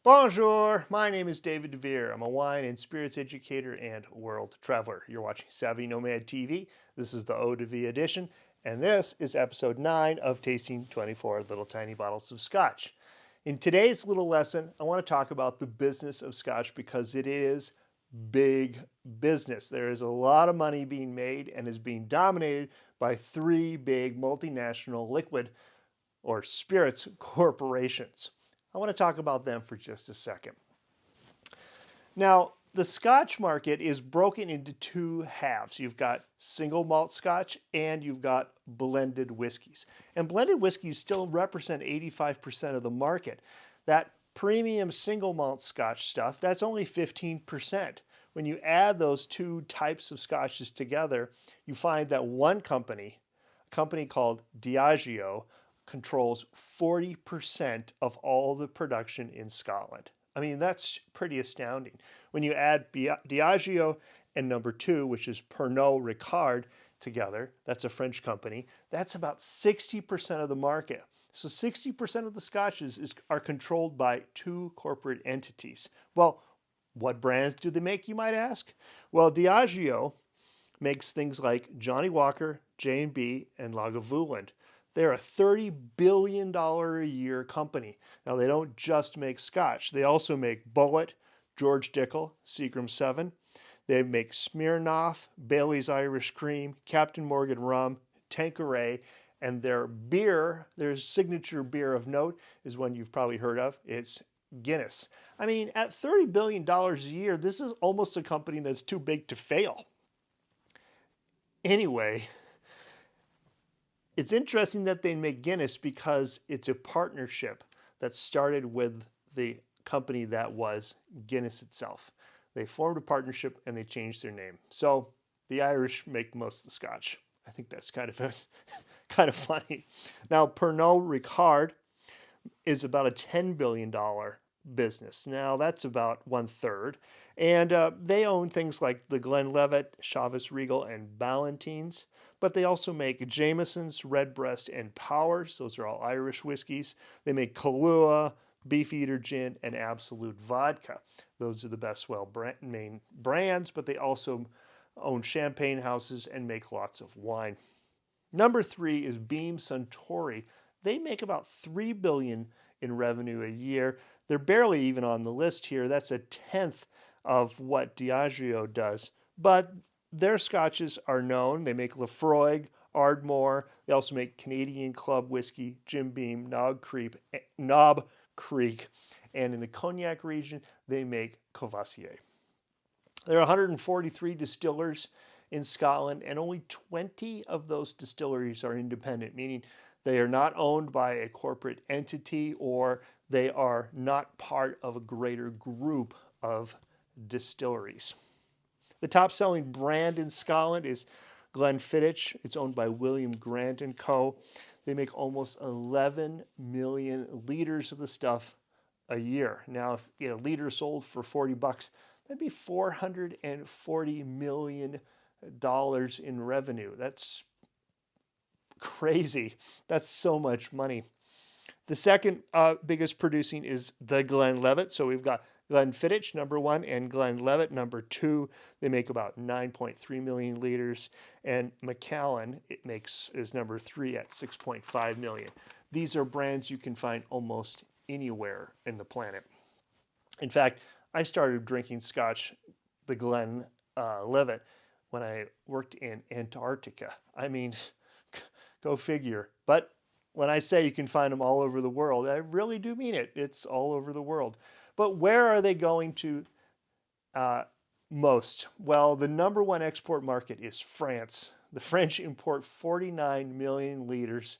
Bonjour, my name is David DeVere. I'm a wine and spirits educator and world traveler. You're watching Savvy Nomad TV. This is the Eau de Vie edition, and this is episode 9 of Tasting 24 Little Tiny Bottles of Scotch. In today's little lesson, I want to talk about the business of Scotch because it is big business. There is a lot of money being made and is being dominated by 3 big multinational liquid or spirits corporations. I want to talk about them for just a second. Now, the Scotch market is broken into 2 halves. You've got single malt Scotch and you've got blended whiskeys. And blended whiskeys still represent 85% of the market. That premium single malt Scotch stuff, that's only 15%. When you add those 2 types of Scotches together, you find that one company, a company called Diageo, controls 40% of all the production in Scotland. I mean, that's pretty astounding. When you add Diageo and number 2, which is Pernod Ricard, together, that's a French company, that's about 60% of the market. So 60% of the scotches are controlled by 2 corporate entities. Well, what brands do they make, you might ask? Well, Diageo makes things like Johnnie Walker, J&B, and Lagavulin. They're a $30 billion a year company. Now, they don't just make Scotch. They also make Bulleit, George Dickel, Seagram 7. They make Smirnoff, Bailey's Irish Cream, Captain Morgan Rum, Tanqueray, and their beer, their signature beer of note, is one you've probably heard of. It's Guinness. I mean, at $30 billion a year, this is almost a company that's too big to fail. Anyway, it's interesting that they make Guinness because it's a partnership that started with the company that was Guinness itself. They formed a partnership and they changed their name. So the Irish make most of the Scotch. I think that's kind of funny. Now, Pernod Ricard is about a $10 billion business. Now, that's about 1/3. And they own things like the Glenlivet, Chivas Regal, and Ballantines. But they also make Jameson's, Redbreast, and Powers. Those are all Irish whiskeys. They make Kahlua, Beefeater Gin, and Absolute Vodka. Those are the best main brands, but they also own champagne houses and make lots of wine. Number 3 is Beam Suntory. They make about $3 billion in revenue a year. They're barely even on the list here. That's a tenth of what Diageo does. But their scotches are known. They make Lafroig, Ardmore. They also make Canadian Club Whiskey, Jim Beam, Knob Creek. And in the cognac region, they make Courvoisier. There are 143 distillers in Scotland, and only 20 of those distilleries are independent, meaning they are not owned by a corporate entity or they are not part of a greater group of distilleries. The top-selling brand in Scotland is Glenfiddich. It's owned by William Grant & Co. They make almost 11 million liters of the stuff a year. Now, if a liter sold for $40, that'd be $440 million in revenue. That's crazy. That's so much money. The second biggest producing is the Glenlivet. So we've got Glenfiddich, number 1, and Glenlivet, number 2. They make about 9.3 million liters. And Macallan, is number 3 at 6.5 million. These are brands you can find almost anywhere in the planet. In fact, I started drinking Scotch, the Glenlivet, when I worked in Antarctica. I mean, go figure. But when I say you can find them all over the world, I really do mean it. It's all over the world. But where are they going to most? Well, the number 1 export market is France. The French import 49 million liters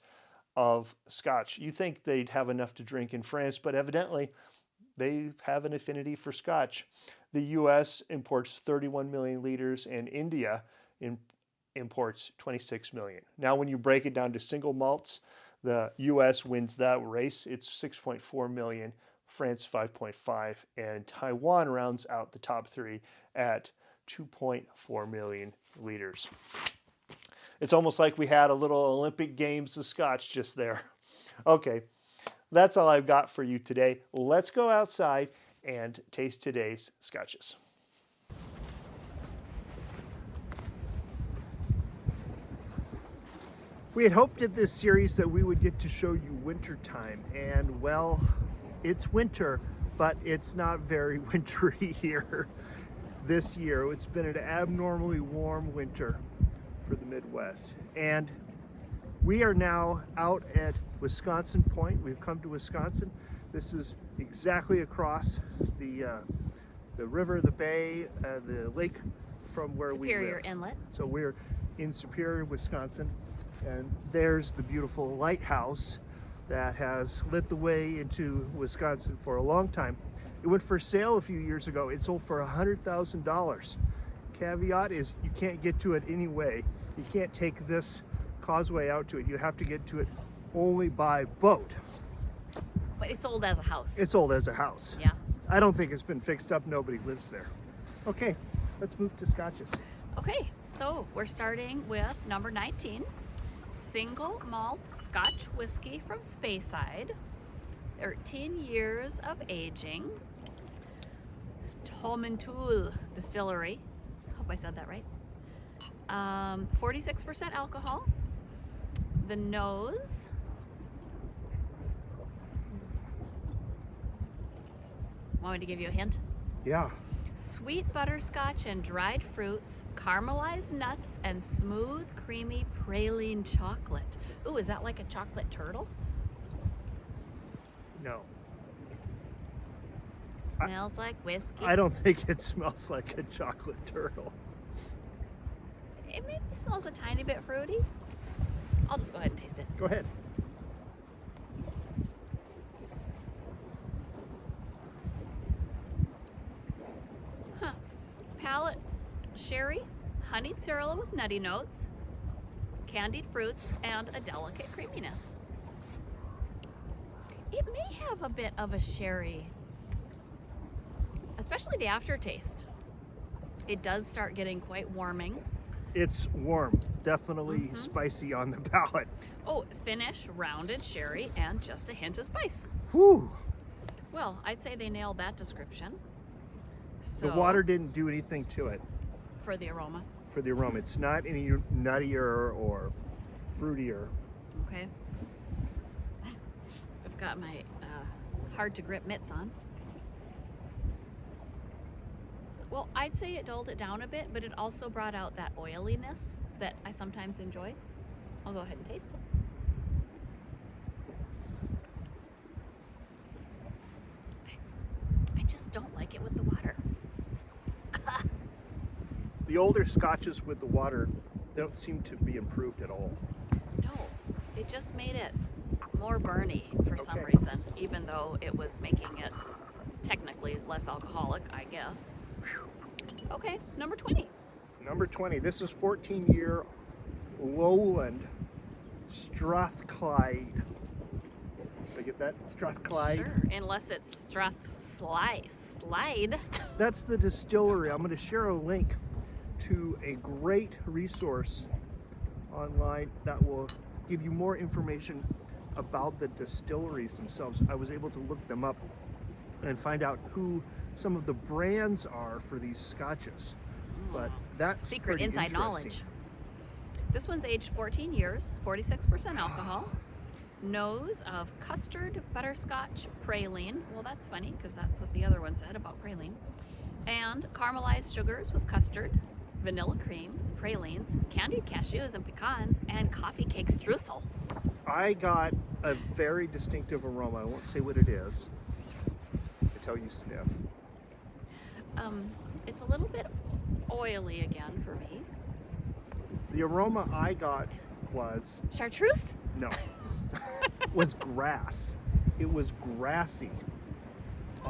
of Scotch. You think they'd have enough to drink in France, but evidently they have an affinity for Scotch. The U.S. imports 31 million liters, and India imports 26 million. Now, when you break it down to single malts, the U.S. wins that race. It's 6.4 million, France 5.5, and Taiwan rounds out the top 3 at 2.4 million liters. It's almost like we had a little Olympic Games of Scotch just there. Okay, That's all I've got for you today. Let's go outside and taste today's scotches. We had hoped in this series that we would get to show you winter time, and well, it's winter, but it's not very wintry here this year. It's been an abnormally warm winter for the Midwest, and we are now out at Wisconsin Point. We've come to Wisconsin. This is exactly across the river, the bay, the lake from where we live. Superior Inlet. So we're in Superior, Wisconsin, and there's the beautiful lighthouse that has lit the way into Wisconsin for a long time. It went for sale a few years ago. It sold for $100,000. Caveat is you can't get to it anyway. You can't take this causeway out to it. You have to get to it only by boat. But it's old as a house. It's old as a house. Yeah. I don't think it's been fixed up. Nobody lives there. Okay, let's move to scotches. Okay, so we're starting with number 19. Single malt Scotch whiskey from Speyside. 13 years of aging. Tomentoul Distillery. Hope I said that right. 46% alcohol. The nose. Want me to give you a hint? Yeah. Sweet butterscotch and dried fruits, caramelized nuts, and smooth, creamy praline chocolate. Ooh, is that like a chocolate turtle? No. Smells like whiskey. I don't think it smells like a chocolate turtle. It maybe smells a tiny bit fruity. I'll just go ahead and taste it. Go ahead. Huh. Palate sherry, honeyed cereal with nutty notes, candied fruits, and a delicate creaminess. It may have a bit of a sherry, especially the aftertaste. It does start getting quite warming. It's warm, definitely spicy on the palate. Oh, finish, rounded sherry, and just a hint of spice. Whew. Well, I'd say they nailed that description. So, The water didn't do anything to it for the aroma. for the aroma. It's not any nuttier or fruitier. Okay. I've got my hard to grip mitts on. Well, I'd say it dulled it down a bit, but it also brought out that oiliness that I sometimes enjoy. I'll go ahead and taste it. I just don't like it with the water. The older scotches with the water don't seem to be improved at all. No, it just made it more burny for some Okay. reason, even though it was making it technically less alcoholic, I guess. Okay, number 20. Number 20. This is 14-year Lowland Strathclyde. Did I get that? Strathclyde? Sure, unless it's Slide. That's the distillery. I'm going to share a link to a great resource online that will give you more information about the distilleries themselves. I was able to look them up and find out who some of the brands are for these scotches. But that's Secret pretty inside interesting. knowledge. This one's aged 14 years, 46% alcohol. Nose of custard, butterscotch, praline. Well, that's funny because that's what the other one said about praline. And caramelized sugars with custard, vanilla cream, pralines, candied cashews and pecans, and coffee cake streusel. I got a very distinctive aroma. I won't say what it is until you sniff. It's a little bit oily again for me. The aroma I got was, Chartreuse? no, was grass. It was grassy.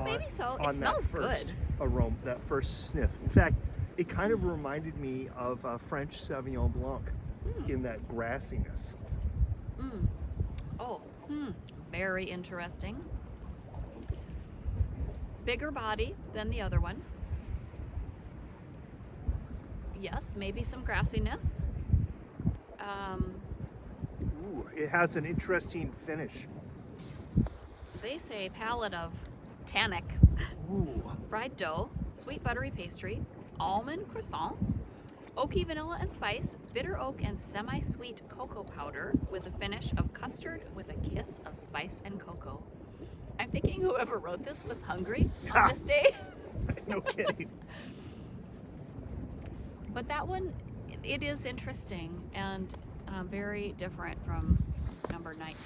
Maybe so. It on smells that first good. aroma, that first sniff. In fact, it kind of reminded me of a French Sauvignon Blanc in that grassiness. Very interesting. Bigger body than the other one. Yes, maybe some grassiness. Ooh, it has an interesting finish. they say palette of tannic, Ooh. fried dough, sweet buttery pastry, almond croissant, oaky vanilla and spice, bitter oak and semi-sweet cocoa powder with a finish of custard with a kiss of spice and cocoa. I'm thinking whoever wrote this was hungry on this day. No kidding. But that one, it is interesting and very different from number 19.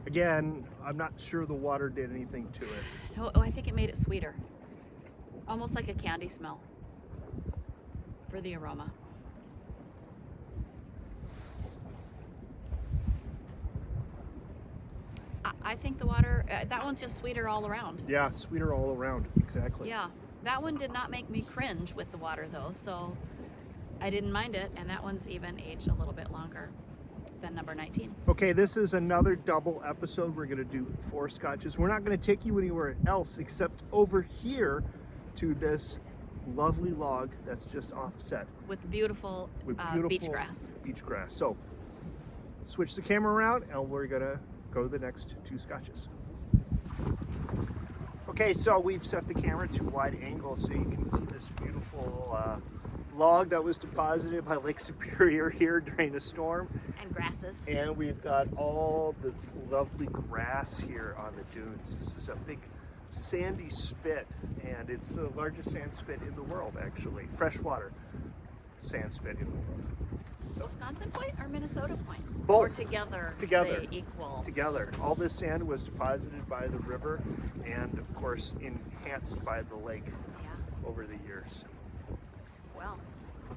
Again, I'm not sure the water did anything to it. No, oh, I think it made it sweeter. Almost like a candy smell for the aroma. I think the water, that one's just sweeter all around. Yeah, sweeter all around. Exactly. Yeah, that one did not make me cringe with the water though, so I didn't mind it, and that one's even aged a little bit longer than number 19. Okay, this is another double episode. We're going to do 4 scotches. We're not going to take you anywhere else except over here to this lovely log that's just offset With beautiful, beach grass. Beach grass. So, switch the camera around and we're going to go to the next 2 scotches. Okay, so we've set the camera to wide angle so you can see this beautiful log that was deposited by Lake Superior here during a storm. And grasses. And we've got all this lovely grass here on the dunes. This is a big sandy spit, and it's the largest sand spit in the world, actually. Freshwater sand spit in the world. So, Wisconsin Point or Minnesota Point? Both. Or together. Together. They equal. Together. All this sand was deposited by the river and, of course, enhanced by the lake Yeah. over the years. Well,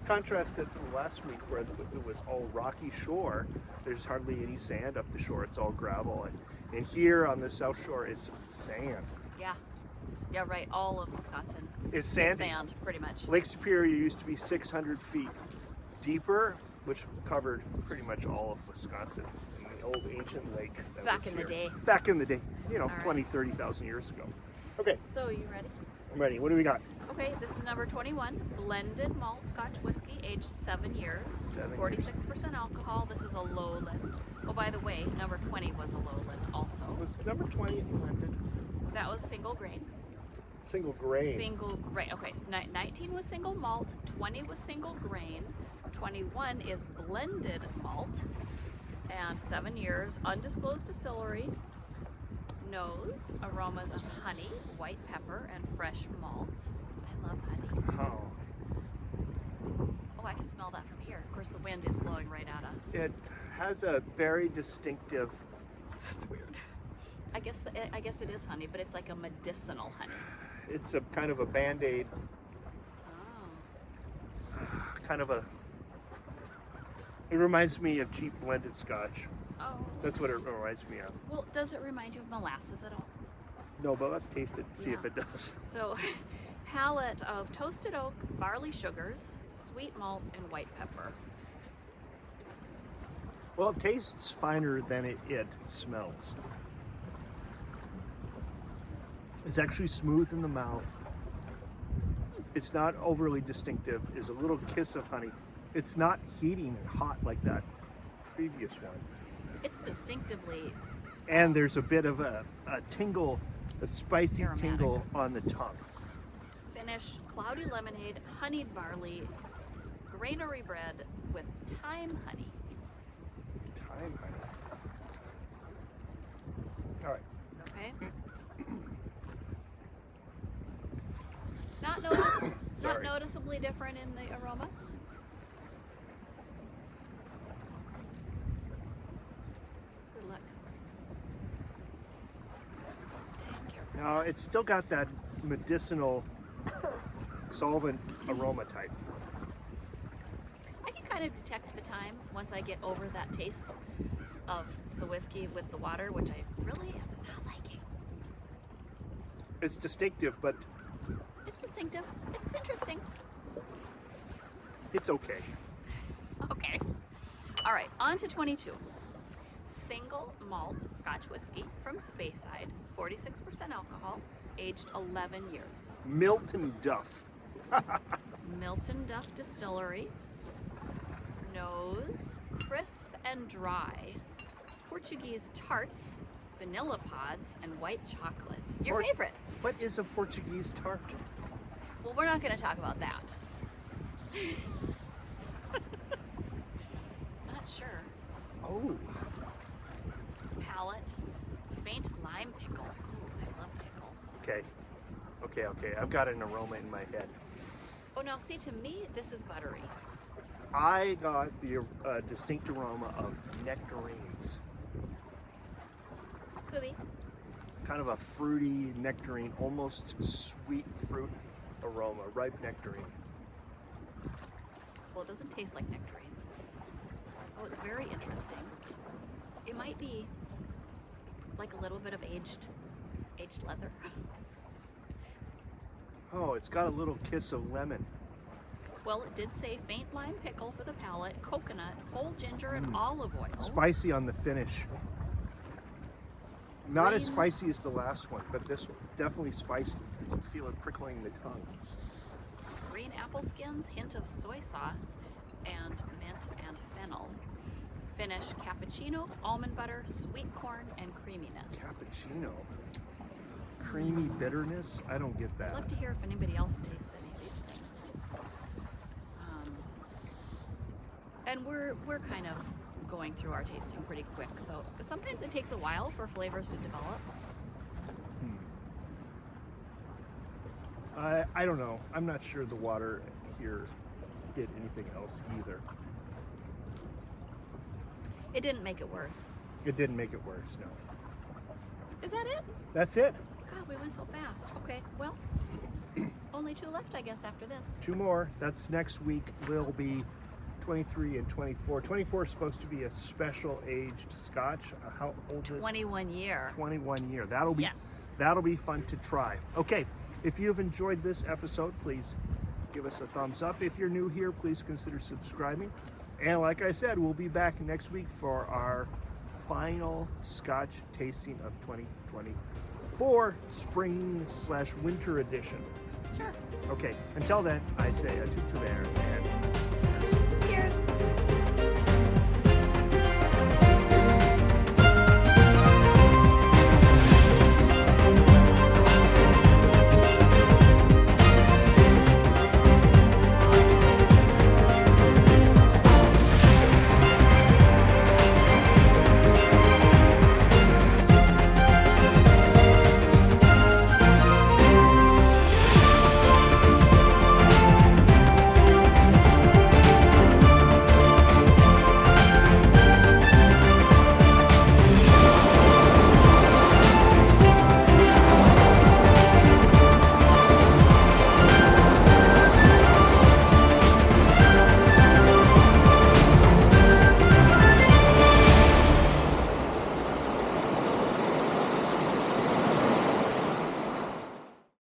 Contrast it to last week where it was all rocky shore. There's hardly any sand up the shore. It's all gravel. And here on the south shore, it's sand. yeah. Yeah, right. All of Wisconsin It's is sandy. sand, pretty much. Lake Superior used to be 600 feet deeper, which covered pretty much all of Wisconsin in the old ancient lake. That Back was in the here. day. Back in the day, you know, All right. 20, 30,000 years ago. Okay, So, you ready? I'm ready. What do we got? Okay, this is number 21, blended malt Scotch whiskey, aged 7 years, 7 years. 46% alcohol. This is a lowland. Oh, by the way, number 20 was a lowland also. Was number 20 blended? That was single grain. Single grain. Single grain. Okay, so 19 was single malt, 20 was single grain, 21 is blended malt, and 7 years, undisclosed distillery. Nose, aromas of honey, white pepper, and fresh malt. I love honey. Oh. Oh, I can smell that from here. Of course, the wind is blowing right at us. It has a very distinctive, That's weird. I guess it is honey, but it's like a medicinal honey. it's a kind of a Band-Aid, Oh. kind of a, it reminds me of cheap blended scotch. Oh. That's what it reminds me of. Well, does it remind you of molasses at all? No, but let's taste it and see if Yeah. it does. So, palette of toasted oak, barley sugars, sweet malt, and white pepper. Well, it tastes finer than it smells. It's actually smooth in the mouth. It's not overly distinctive. There's a little kiss of honey. It's not heating and hot like that previous one. It's distinctively And there's a bit of a tingle, a spicy Aromatic. tingle on the tongue. finish, cloudy lemonade, honeyed barley, granary bread with thyme honey. Thyme honey. All right. Okay. Not Sorry. noticeably different in the aroma. Good luck. Careful. Now it's still got that medicinal solvent aroma type. I can kind of detect the time once I get over that taste of the whiskey with the water, which I really am not liking. It's distinctive, but It's distinctive. It's interesting. it's okay. Okay. All right, on to 22. Single malt Scotch whiskey from Speyside, 46% alcohol, aged 11 years. Milton Duff. Milton Duff Distillery. Nose, crisp and dry. Portuguese tarts, vanilla pods, and white chocolate. Your Or- favorite. What is a Portuguese tart? Well, we're not going to talk about that. Not sure. Oh, Palate, faint lime pickle. I love pickles. okay. Okay. I've got an aroma in my head. Oh, now see, to me, this is buttery. I got the distinct aroma of nectarines. Could be. Kind of a fruity nectarine, almost sweet fruit aroma, ripe nectarine. Well, it doesn't taste like nectarines. Oh, it's very interesting. It might be like a little bit of aged leather. Oh, it's got a little kiss of lemon. Well, it did say faint lime pickle for the palate, coconut, whole ginger, and olive oil. Spicy on the finish. Not as Green. spicy as the last one, but this one definitely spicy. You can feel it prickling the tongue. Green apple skins, hint of soy sauce, and mint and fennel. Finish cappuccino, almond butter, sweet corn, and creaminess. Cappuccino. Creamy bitterness? I don't get I'd that. love to hear if anybody else tastes any of these things. And we're kind of going through our tasting pretty quick, so sometimes it takes a while for flavors to develop. I don't know. I'm not sure the water here did anything else either. It didn't make it worse. It didn't make it worse, no. Is that it? That's it. God, we went so fast. Okay, well, only 2 left, I guess, after this. 2 more. That's next week. Will be 23 and 24. 24 is supposed to be a special aged Scotch. How old is it? 21 year. 21 year. That'll be Yes. That'll be fun to try. Okay, if you've enjoyed this episode, please give us a thumbs up. If you're new here, please consider subscribing. And like I said, we'll be back next week for our final Scotch tasting of 2024, spring/winter edition. Sure. Okay, until then, I say a toot to there and